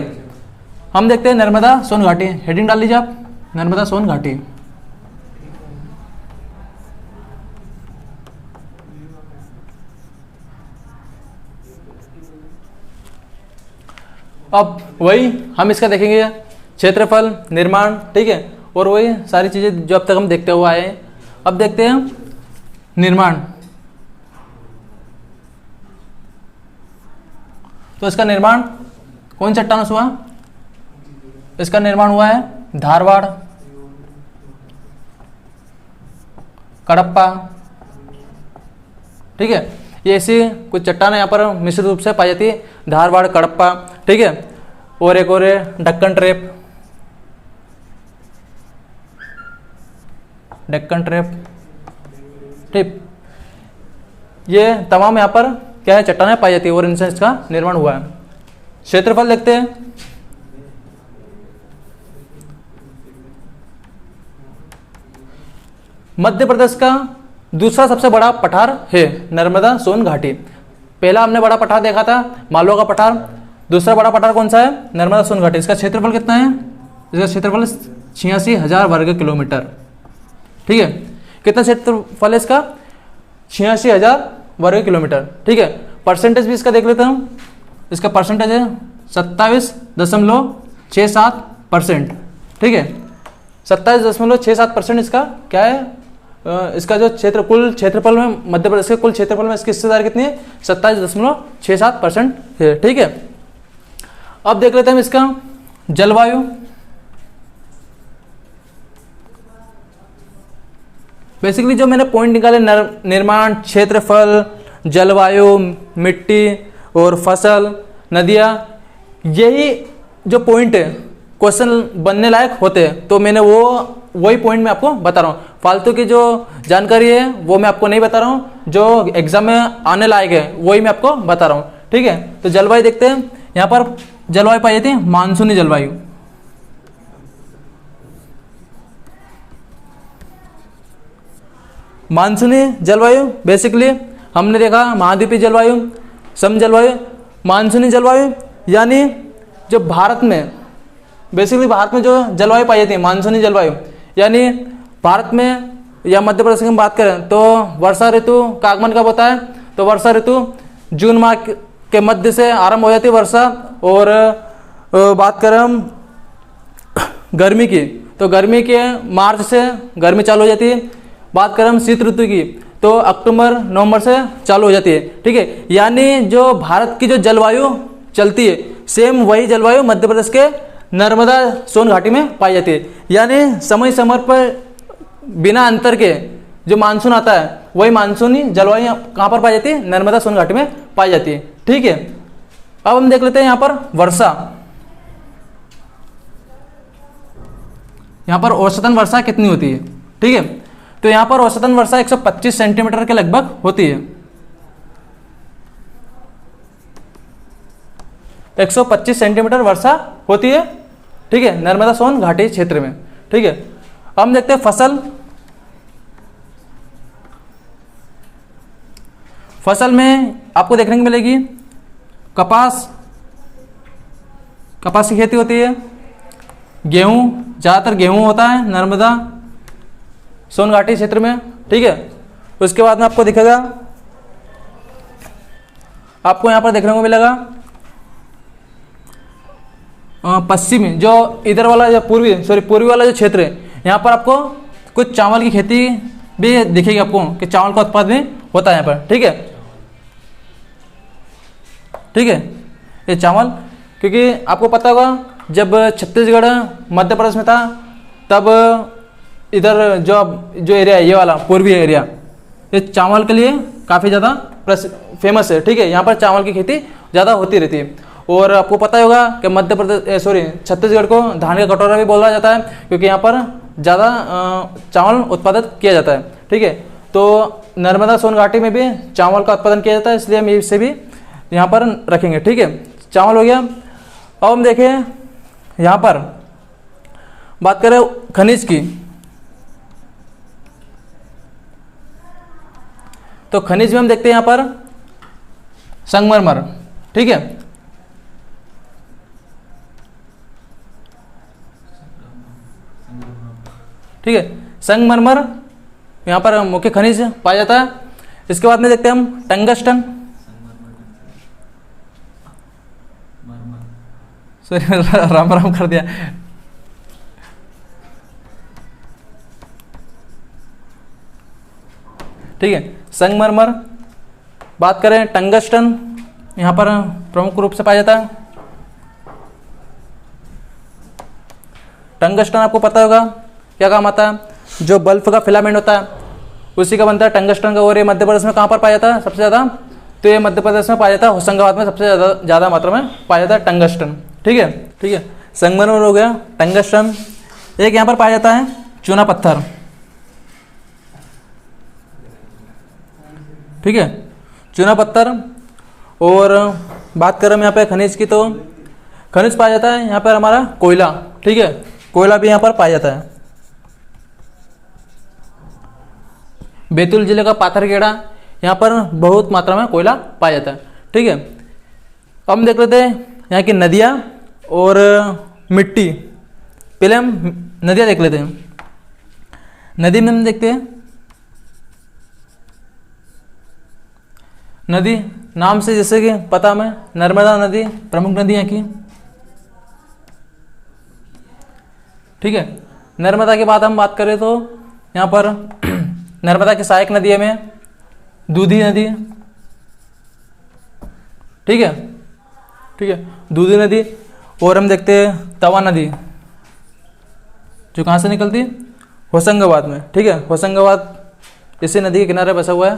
हम देखते हैं नर्मदा सोन घाटी। हेडिंग डाल लीजिए आप, नर्मदा सोन घाटी। अब वही हम इसका देखेंगे क्षेत्रफल, निर्माण। ठीक है, और वही सारी चीजें जो अब तक हम देखते हुए आए हैं। अब देखते हैं निर्माण। तो इसका निर्माण कौन चट्टानों से हुआ, इसका निर्माण हुआ है धारवाड़, कडप्पा। ठीक है, ये ऐसी कुछ चट्टानें यहाँ पर मिश्रित रूप से पाई जाती है, धारवाड़, कडप्पा। ठीक है, और एक और है डक्कन ट्रैप, डेक्कन ट्रैप। ठीक, ये तमाम यहाँ पर क्या है, चट्टानें पाई जाती है, और इनसे इसका निर्माण हुआ है। क्षेत्रफल देखते हैं। मध्य प्रदेश का दूसरा सबसे बड़ा पठार है नर्मदा सोन घाटी। पहला हमने बड़ा पठार देखा था मालवा का पठार, दूसरा बड़ा पठार कौन सा है, नर्मदा सोन घाटी। इसका क्षेत्रफल कितना है, इसका क्षेत्रफल 86,000 वर्ग किलोमीटर। ठीक है, कितना क्षेत्रफल है इसका, 86,000 वर्ग किलोमीटर। ठीक है, परसेंटेज भी इसका देख लेते हैं हम। इसका परसेंटेज है 27.67%। ठीक है, 27.67% इसका क्या है, इसका जो कुल क्षेत्रफल में मध्य प्रदेश के कुल क्षेत्रफल में इसकी हिस्सेदारी कितनी है, 27.67% है। ठीक है, अब देख लेते हैं इसका जलवायु। बेसिकली जो मैंने पॉइंट निकाले, निर्माण, क्षेत्रफल, जलवायु, मिट्टी और फसल, नदियाँ, यही जो पॉइंट है क्वेश्चन बनने लायक होते हैं। तो मैंने वही पॉइंट मैं आपको बता रहा हूँ। फालतू की जो जानकारी है वो मैं आपको नहीं बता रहा हूँ, जो एग्जाम में आने लायक है वही मैं आपको बता रहा हूँ। ठीक है, तो जलवायु देखते हैं। यहाँ पर जलवायु पाई जाती है मानसूनी जलवायु। मानसूनी जलवायु बेसिकली हमने देखा महाद्वीपीय जलवायु, सम जलवायु, मानसूनी जलवायु यानी जो भारत में बेसिकली भारत में जो जलवायु पाई जाती है मानसूनी जलवायु, यानी भारत में या मध्य प्रदेश की हम बात करें तो वर्षा ऋतु का आगमन कब होता है? तो वर्षा ऋतु जून माह के मध्य से आरंभ हो जाती है वर्षा। और बात करें हम गर्मी की, तो गर्मी के मार्च से गर्मी चालू हो जाती है। बात करें हम शीत ऋतु की तो अक्टूबर नवंबर से चालू हो जाती है। ठीक है, यानी जो भारत की जो जलवायु चलती है सेम वही जलवायु मध्य प्रदेश के नर्मदा सोन घाटी में पाई जाती है। यानी समय समय पर बिना अंतर के जो मानसून आता है वही मानसूनी जलवायु कहाँ पर पाई जाती है? नर्मदा सोन घाटी में पाई जाती है। ठीक है, अब हम देख लेते हैं यहाँ पर वर्षा। यहाँ पर औसतन वर्षा कितनी होती है? ठीक है, तो यहाँ पर औसतन वर्षा 125 सेंटीमीटर के लगभग होती है। 125 सेंटीमीटर वर्षा होती है। ठीक है, नर्मदा सोन घाटी क्षेत्र में। ठीक है, अब हम देखते हैं फसल। फसल में आपको देखने को मिलेगी कपास, कपास की खेती होती है। गेहूं, ज़्यादातर गेहूं होता है नर्मदा सोन घाटी क्षेत्र में। ठीक है, उसके बाद में आपको दिखेगा, आपको यहाँ पर देखने को मिलेगा पश्चिमी, जो इधर वाला जो पूर्वी वाला जो क्षेत्र है, यहाँ पर आपको कुछ चावल की खेती भी दिखेगी आपको कि चावल का उत्पादन भी होता है यहाँ पर। ठीक है, ठीक है, ये चावल, क्योंकि आपको पता होगा जब छत्तीसगढ़ मध्य प्रदेश में था तब इधर जो एरिया है ये वाला पूर्वी एरिया, ये चावल के लिए काफ़ी ज़्यादा फेमस है। ठीक है, यहाँ पर चावल की खेती ज़्यादा होती रहती है। और आपको पता ही होगा कि मध्य प्रदेश छत्तीसगढ़ को धान का कटोरा भी बोला जाता है, क्योंकि यहाँ पर ज़्यादा चावल उत्पादित किया जाता है। ठीक है, तो नर्मदा सोन घाटी में भी चावल का उत्पादन किया जाता है, इसलिए हम इसे भी यहाँ पर रखेंगे। ठीक है, चावल हो गया। अब हम देखें यहाँ पर बात करें खनिज की, तो खनिज में हम देखते हैं यहाँ पर संगमरमर। ठीक है, ठीक है, संगमरमर यहाँ पर मुख्य खनिज पाया जाता है। इसके बाद में देखते हैं हम टंगस्टन, राम राम कर दिया। ठीक है, संगमरमर। बात करें टंगस्टन, यहाँ पर प्रमुख रूप से पाया जाता है। टंगस्टन आपको पता होगा क्या काम आता है? जो बल्ब का फिलामेंट होता है उसी का बनता है टंगस्टन का। और ये मध्य प्रदेश में कहाँ पर पाया जाता है सबसे ज़्यादा? तो ये मध्य प्रदेश में पाया जाता है, होशंगाबाद में सबसे ज़्यादा मात्रा में पाया जाता है टंगस्टन। ठीक है, ठीक है, संगमरमर हो गया, टंगस्टन। एक यहाँ पर पाया जाता है चूना पत्थर। ठीक है, चूना पत्थर। और बात करें हम यहाँ पे खनिज की, तो खनिज पाया जाता है यहाँ पर हमारा कोयला। ठीक है, कोयला भी यहाँ पर पाया जाता है। बैतूल जिले का पाथरखेड़ा, यहाँ पर बहुत मात्रा में कोयला पाया जाता है। ठीक है, अब हम देख लेते हैं यहाँ की नदियाँ और मिट्टी। पहले हम नदियाँ देख लेते हैं। नदी में हम देखते हैं, नदी नाम से जैसे कि पता हमें, नर्मदा नदी प्रमुख नदी यहाँ की। ठीक है, नर्मदा के बाद हम बात करें तो यहाँ पर नर्मदा की सहायक नदी में दूधी नदी। ठीक है, ठीक है, दूधी नदी। और हम देखते हैं तवा नदी, जो कहाँ से निकलती है? होशंगाबाद में। ठीक है, होशंगाबाद इसी नदी के किनारे बसा हुआ है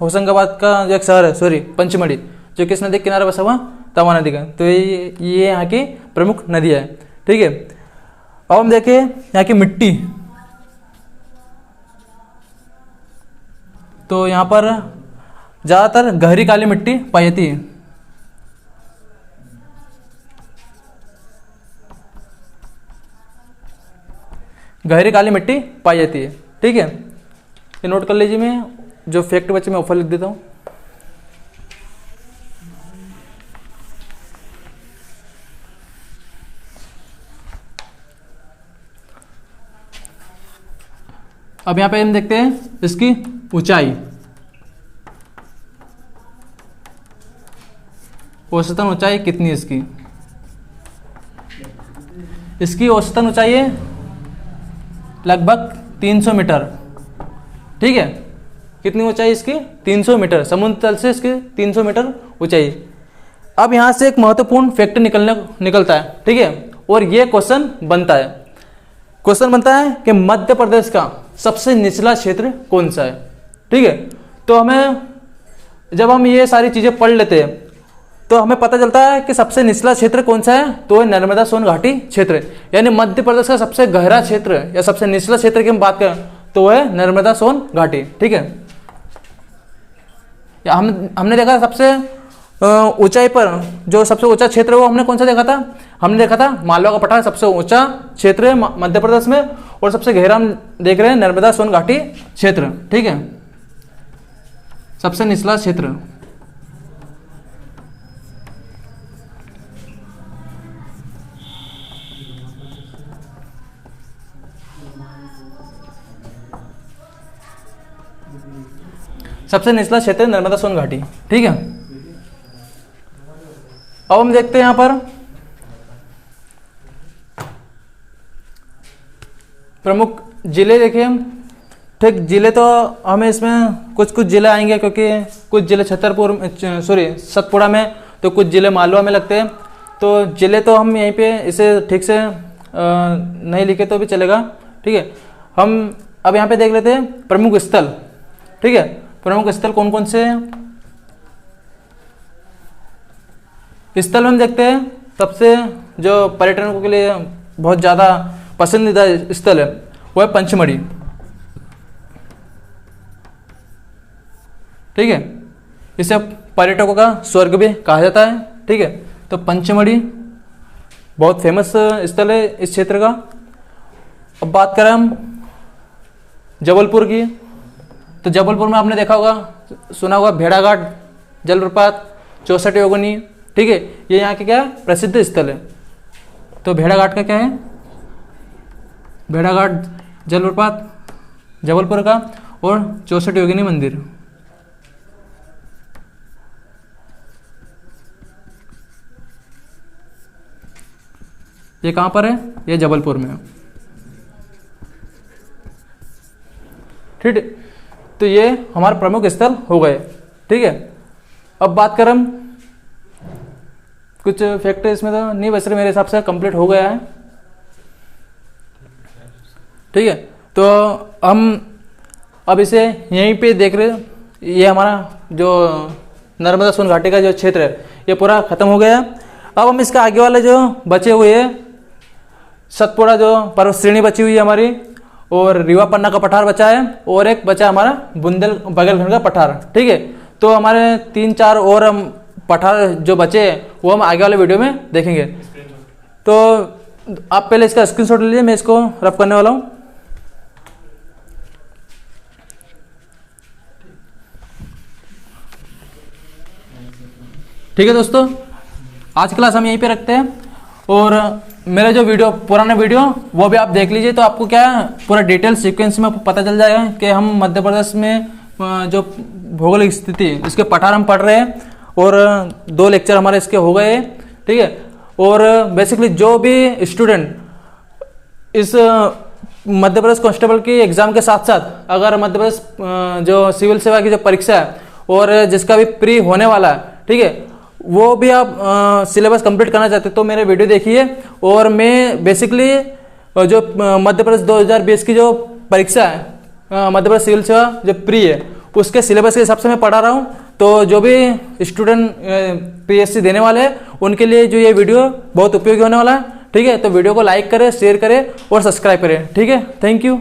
होशंगाबाद का जो एक शहर है, सॉरी पंचमढ़ी, जो किस नदी के किनारे बसा हुआ, तवा नदी का। तो ये यहाँ की प्रमुख नदियाँ है। ठीक है, अब हम देखें यहाँ की मिट्टी। तो यहाँ पर ज़्यादातर गहरी काली मिट्टी पाई जाती है। गहरी काली मिट्टी पाई जाती है। ठीक है, ये नोट कर लीजिए। मैं जो फैक्ट बचे मैं ऊपर लिख देता हूँ। अब यहाँ पे हम देखते हैं इसकी ऊंचाई। औसतन ऊंचाई कितनी है इसकी? इसकी औसतन ऊंचाई है लगभग 300 मीटर। ठीक है, कितनी ऊंचाई इसकी? 300 मीटर। समुद्र तल से इसकी 300 मीटर ऊंचाई। अब यहाँ से एक महत्वपूर्ण फैक्ट निकलता है। ठीक है, और ये क्वेश्चन बनता है कि मध्य प्रदेश का सबसे निचला क्षेत्र कौन सा है। ठीक है, तो हमें जब हम ये सारी चीज़ें पढ़ लेते हैं तो हमें पता चलता है कि सबसे निचला क्षेत्र कौन सा है, तो है नर्मदा सोन घाटी क्षेत्र। यानी मध्य प्रदेश का सबसे गहरा क्षेत्र या सबसे निचला क्षेत्र की हम बात करें तो है नर्मदा सोन घाटी। ठीक है, या हमने देखा सबसे ऊंचाई पर जो सबसे ऊंचा क्षेत्र है वो हमने कौन सा देखा था? हमने देखा था मालवा का पठार सबसे ऊंचा क्षेत्र है मध्य प्रदेश में, और सबसे गहरा हम देख रहे हैं नर्मदा सोन घाटी क्षेत्र। ठीक है, सबसे निचला क्षेत्र। सबसे निचला क्षेत्र नर्मदा सोन घाटी। ठीक है, अब हम देखते हैं यहां पर प्रमुख जिले। देखिए हम, ठीक, जिले तो हमें इसमें कुछ जिले आएंगे क्योंकि कुछ जिले सतपुड़ा में, तो कुछ जिले मालवा में लगते हैं। तो जिले तो हम यहीं पे इसे ठीक से नहीं लिखे तो भी चलेगा। ठीक है, हम अब यहाँ पे देख लेते हैं प्रमुख स्थल। ठीक है, प्रमुख स्थल कौन कौन से हैं? स्थल में हम देखते हैं सबसे जो पर्यटकों के लिए बहुत ज़्यादा पसंदीदा स्थल है वो है पंचमढ़ी। ठीक है, इसे पर्यटकों का स्वर्ग भी कहा जाता है। ठीक है, तो पंचमढ़ी बहुत फेमस स्थल है इस क्षेत्र का। अब बात करें हम जबलपुर की, तो जबलपुर में आपने देखा होगा, सुना होगा भेड़ाघाट जलप्रपात, 64 योगिनी। ठीक है, ये यहाँ के क्या है? प्रसिद्ध स्थल है। तो भेड़ाघाट का क्या है? भेड़ाघाट जलप्रपात जबलपुर का, और 64 योगिनी मंदिर। ये कहाँ पर है? ये जबलपुर में है। ठीक है, तो ये हमारे प्रमुख स्थल हो गए। ठीक है, अब बात करें हम कुछ फैक्ट इसमें तो नहीं बच रहे, मेरे हिसाब से कंप्लीट हो गया है। ठीक है, तो हम अब इसे यहीं पे देख रहे हैं। ये हमारा जो नर्मदा सोन घाटी का जो क्षेत्र है ये पूरा खत्म हो गया। अब हम इसके आगे वाले जो बचे हुए हैं, सतपुड़ा जो पर्वत श्रेणी बची हुई है हमारी, और रीवा पन्ना का पठार बचा है, और एक बचा हमारा बघेलखंड का पठार। ठीक है, तो हमारे 3-4 और हम पठार जो बचे वो हम आगे वाले वीडियो में देखेंगे। तो आप पहले इसका स्क्रीनशॉट लीजिए, मैं इसको रफ करने वाला हूँ। ठीक है दोस्तों, आज क्लास हम यहीं पे रखते हैं, और मेरा जो पुराना वीडियो वो भी आप देख लीजिए। तो आपको क्या पूरा डिटेल सीक्वेंस में पता चल जाएगा कि हम मध्य प्रदेश में जो भौगोलिक स्थिति इसके पठार हम पढ़ रहे हैं, और 2 लेक्चर हमारे इसके हो गए। ठीक है, और बेसिकली जो भी स्टूडेंट इस मध्य प्रदेश कांस्टेबल की एग्ज़ाम के साथ साथ अगर मध्य प्रदेश जो सिविल सेवा की जो परीक्षा है और जिसका भी प्री होने वाला है, ठीक है, वो भी आप सिलेबस कंप्लीट करना चाहते तो मेरे वीडियो देखिए। और मैं बेसिकली जो मध्य प्रदेश 2020 की जो परीक्षा है मध्य प्रदेश सिविल सेवा जो प्री है उसके सिलेबस के हिसाब से मैं पढ़ा रहा हूँ। तो जो भी स्टूडेंट पीएससी देने वाले हैं उनके लिए जो ये वीडियो बहुत उपयोगी होने वाला है। ठीक है, तो वीडियो को लाइक करें, शेयर करें और सब्सक्राइब करें। ठीक है, थैंक यू।